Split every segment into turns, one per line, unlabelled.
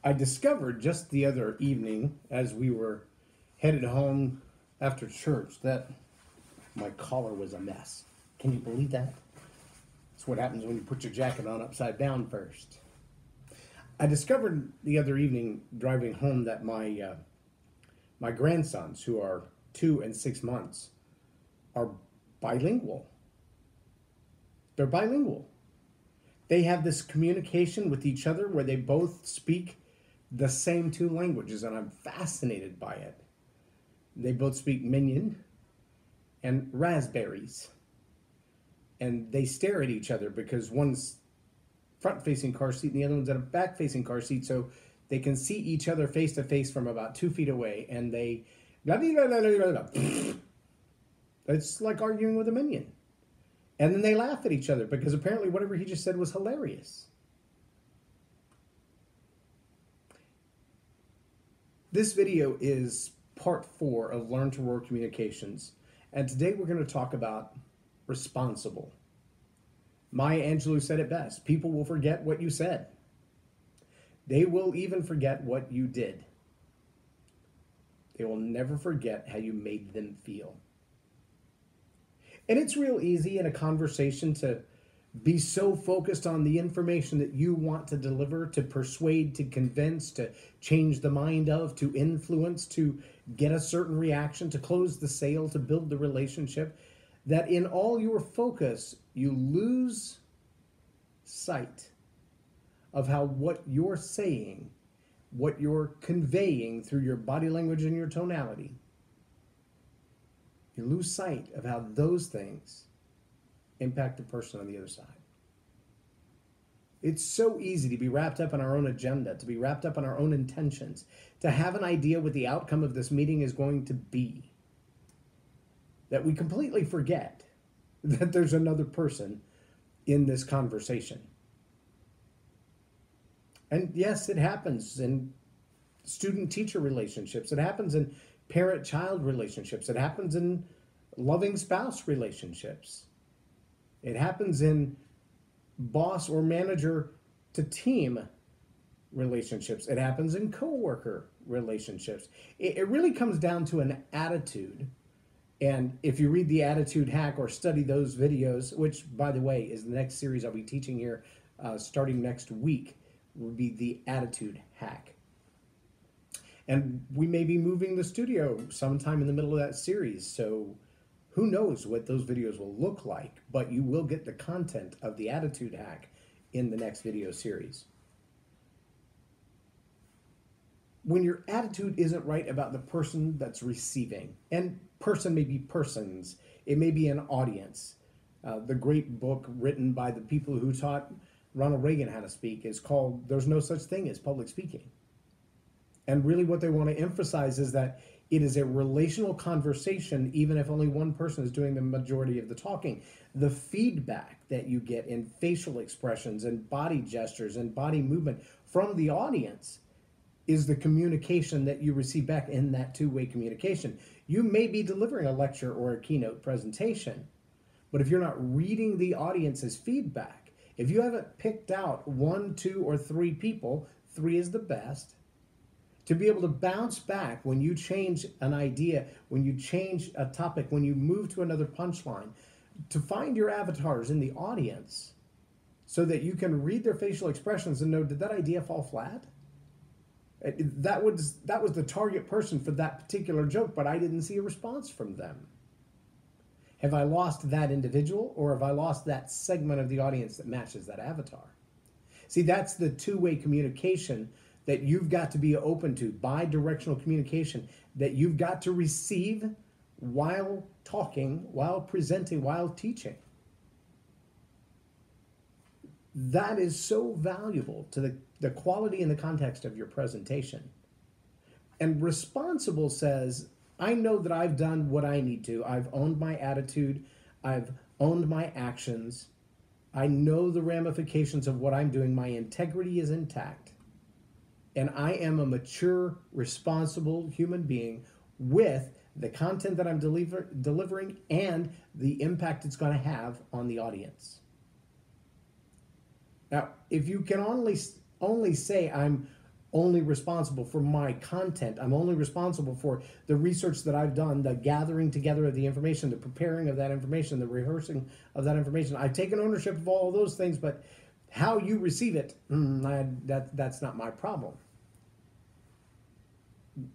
I discovered just the other evening as we were headed home after church that my collar was a mess. Can you believe that? That's what happens when you put your jacket on upside down first. I discovered the other evening driving home that my grandsons, who are 2 and 6 months, are bilingual. They're bilingual. They have this communication with each other where they both speak the same two languages, and I'm fascinated by it. They both speak minion and raspberries. And they stare at each other because one's front-facing car seat and the other one's in a back-facing car seat, so they can see each other face-to-face from about 2 feet away, and they... Blah, blah, blah, blah, blah, blah. It's like arguing with a minion. And then they laugh at each other because apparently whatever he just said was hilarious. This video is part 4 of Learn to Roar Communications, and today we're going to talk about responsible. Maya Angelou said it best: people will forget what you said. They will even forget what you did. They will never forget how you made them feel. And it's real easy in a conversation to be so focused on the information that you want to deliver, to persuade, to convince, to change the mind of, to influence, to get a certain reaction, to close the sale, to build the relationship, that in all your focus, you lose sight of how what you're saying, what you're conveying through your body language and your tonality, you lose sight of how those things impact the person on the other side. It's so easy to be wrapped up in our own agenda, to be wrapped up in our own intentions, to have an idea what the outcome of this meeting is going to be, that we completely forget that there's another person in this conversation. And yes, it happens in student-teacher relationships. It happens in parent-child relationships. It happens in loving spouse relationships. It happens in boss or manager to team relationships. It happens in coworker relationships. It really comes down to an attitude. And if you read the Attitude Hack or study those videos, which, by the way, is the next series I'll be teaching here starting next week, will be the Attitude Hack. And we may be moving the studio sometime in the middle of that series, so who knows what those videos will look like, but you will get the content of the Attitude Hack in the next video series. When your attitude isn't right about the person that's receiving, and person may be persons, it may be an audience. The great book written by the people who taught Ronald Reagan how to speak is called There's No Such Thing as Public Speaking. And really what they want to emphasize is that it is a relational conversation, even if only one person is doing the majority of the talking. The feedback that you get in facial expressions and body gestures and body movement from the audience is the communication that you receive back in that two-way communication. You may be delivering a lecture or a keynote presentation, but if you're not reading the audience's feedback, if you haven't picked out 1, 2, or 3 people, 3 is the best, to be able to bounce back when you change an idea, when you change a topic, when you move to another punchline, to find your avatars in the audience so that you can read their facial expressions and know, did that idea fall flat? That was the target person for that particular joke, but I didn't see a response from them. Have I lost that individual, or have I lost that segment of the audience that matches that avatar? See, that's the two-way communication that you've got to be open to, bi-directional communication, that you've got to receive while talking, while presenting, while teaching. That is so valuable to the quality and the context of your presentation. And responsible says, I know that I've done what I need to. I've owned my attitude. I've owned my actions. I know the ramifications of what I'm doing. My integrity is intact. And I am a mature, responsible human being with the content that I'm delivering and the impact it's going to have on the audience. Now, if you can only say I'm only responsible for my content. I'm only responsible for the research that I've done, the gathering together of the information, the preparing of that information, the rehearsing of that information. I've taken ownership of all of those things, but how you receive it, that's not my problem.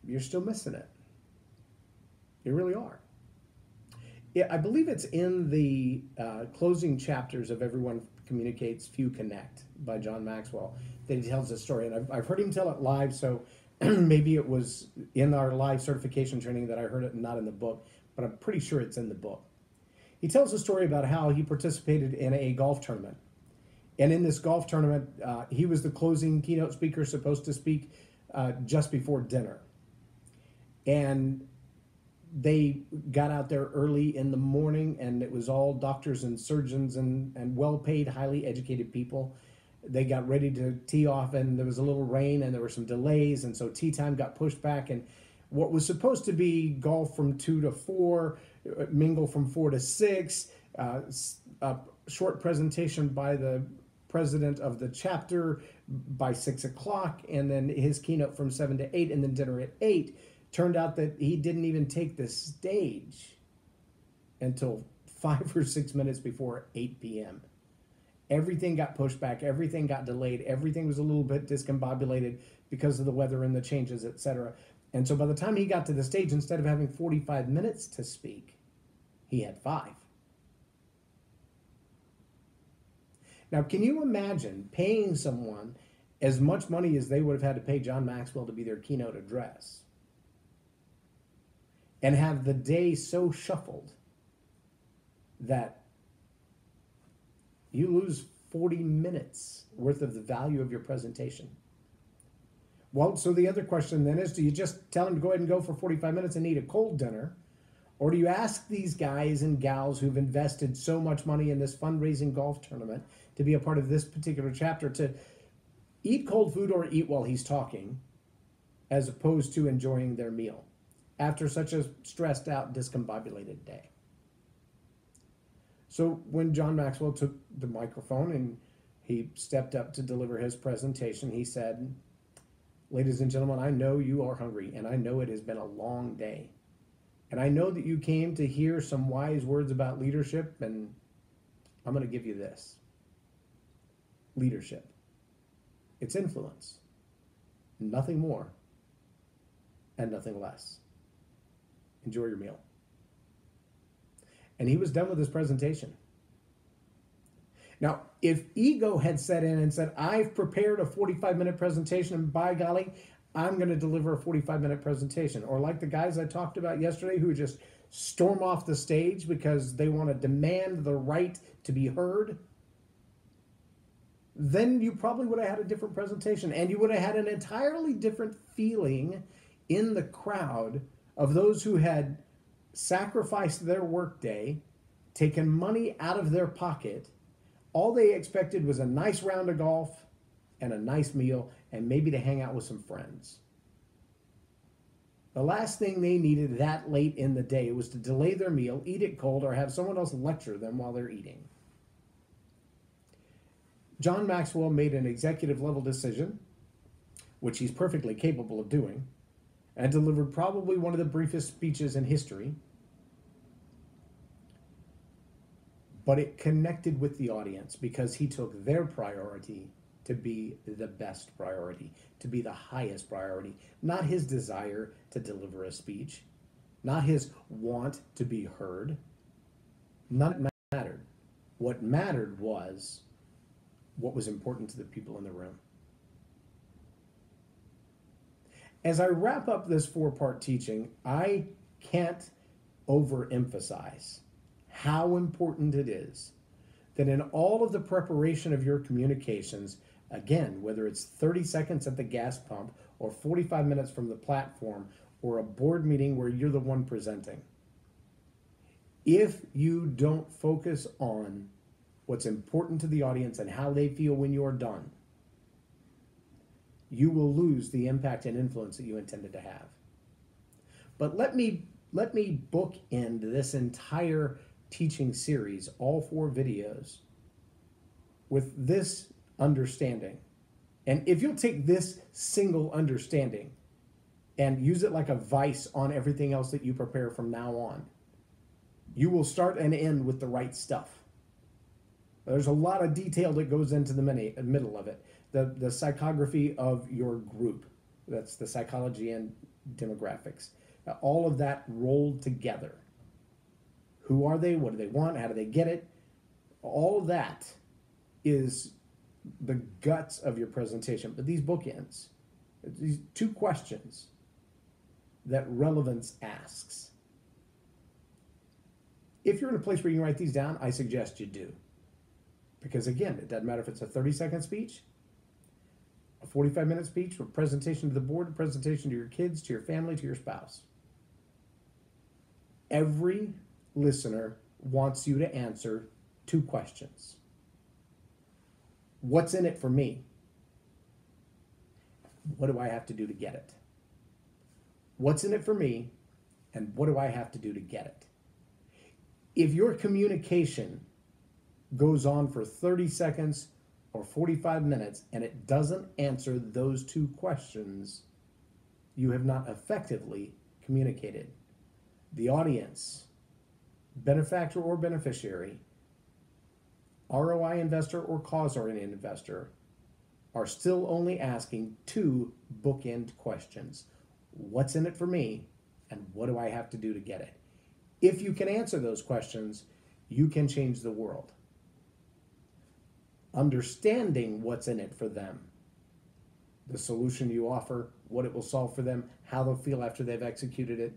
You're still missing it. You really are. Yeah, I believe it's in the closing chapters of Everyone Communicates, Few Connect by John Maxwell that he tells this story. And I've heard him tell it live, so maybe it was in our live certification training that I heard it and not in the book, but I'm pretty sure it's in the book. He tells a story about how he participated in a golf tournament. And in this golf tournament, he was the closing keynote speaker, supposed to speak just before dinner. And they got out there early in the morning, and it was all doctors and surgeons and well-paid, highly educated people. They got ready to tee off, and there was a little rain, and there were some delays, and so tee time got pushed back. And what was supposed to be golf from 2 to 4, mingle from 4 to 6, a short presentation by the president of the chapter by 6 o'clock, and then his keynote from 7 to 8, and then dinner at 8. Turned out that he didn't even take the stage until 5 or 6 minutes before 8 p.m. Everything got pushed back. Everything got delayed. Everything was a little bit discombobulated because of the weather and the changes, etc. And so by the time he got to the stage, instead of having 45 minutes to speak, he had 5. Now, can you imagine paying someone as much money as they would have had to pay John Maxwell to be their keynote address, and have the day so shuffled that you lose 40 minutes worth of the value of your presentation? Well, so the other question then is, do you just tell them to go ahead and go for 45 minutes and eat a cold dinner? Or do you ask these guys and gals who've invested so much money in this fundraising golf tournament to be a part of this particular chapter to eat cold food or eat while he's talking, as opposed to enjoying their meal after such a stressed out, discombobulated day? So when John Maxwell took the microphone and he stepped up to deliver his presentation, he said, "Ladies and gentlemen, I know you are hungry, and I know it has been a long day. And I know that you came to hear some wise words about leadership, and I'm going to give you this. Leadership. It's influence. Nothing more and nothing less. Enjoy your meal." And he was done with his presentation. Now, if ego had set in and said, "I've prepared a 45-minute presentation, and by golly, I'm going to deliver a 45-minute presentation," or like the guys I talked about yesterday who just storm off the stage because they want to demand the right to be heard, then you probably would have had a different presentation, and you would have had an entirely different feeling in the crowd of those who had sacrificed their workday, taken money out of their pocket. All they expected was a nice round of golf and a nice meal, and maybe to hang out with some friends. The last thing they needed that late in the day was to delay their meal, eat it cold, or have someone else lecture them while they're eating. John Maxwell made an executive level decision, which he's perfectly capable of doing, and delivered probably one of the briefest speeches in history. But it connected with the audience because he took their priority to be the best priority, to be the highest priority, not his desire to deliver a speech, not his want to be heard. None of it mattered. What mattered was what was important to the people in the room. As I wrap up this 4-part teaching, I can't overemphasize how important it is that in all of the preparation of your communications, again, whether it's 30 seconds at the gas pump or 45 minutes from the platform or a board meeting where you're the one presenting, if you don't focus on what's important to the audience and how they feel when you're done, you will lose the impact and influence that you intended to have. But let me bookend this entire teaching series, all 4 videos, with this understanding. And if you'll take this single understanding and use it like a vice on everything else that you prepare from now on, you will start and end with the right stuff. There's a lot of detail that goes into the middle of it. The psychography of your group, that's the psychology and demographics. All of that rolled together. Who are they? What do they want? How do they get it? All of that is the guts of your presentation. But these bookends, these two questions that relevance asks. If you're in a place where you can write these down, I suggest you do. Because again, it doesn't matter if it's a 30-second speech, a 45-minute speech, or presentation to the board, a presentation to your kids, to your family, to your spouse. Every listener wants you to answer two questions. What's in it for me? What do I have to do to get it? What's in it for me? And what do I have to do to get it? If your communication goes on for 30 seconds or 45 minutes and it doesn't answer those two questions, you have not effectively communicated. The audience, benefactor or beneficiary, ROI investor or cause-oriented investor, are still only asking two bookend questions. What's in it for me, and what do I have to do to get it? If you can answer those questions, you can change the world. Understanding what's in it for them, the solution you offer, what it will solve for them, how they'll feel after they've executed it,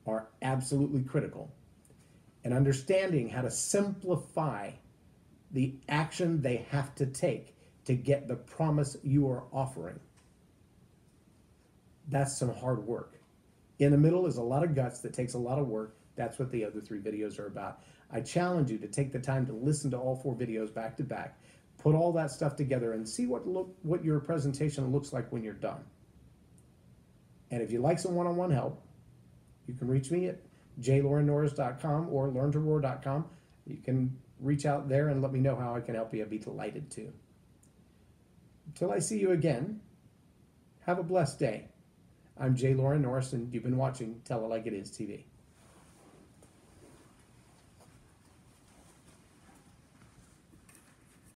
are absolutely critical. And understanding how to simplify the action they have to take to get the promise you are offering. That's some hard work. In the middle is a lot of guts that takes a lot of work. That's what the other 3 videos are about. I challenge you to take the time to listen to all 4 videos back to back, put all that stuff together, and see what your presentation looks like when you're done. And if you'd like some one-on-one help, you can reach me at jlorennorris.com or learntoroar.com. You can reach out there and let me know how I can help you. I'd be delighted to. Until I see you again, have a blessed day. I'm J Loren Norris, and you've been watching Tell It Like It Is TV.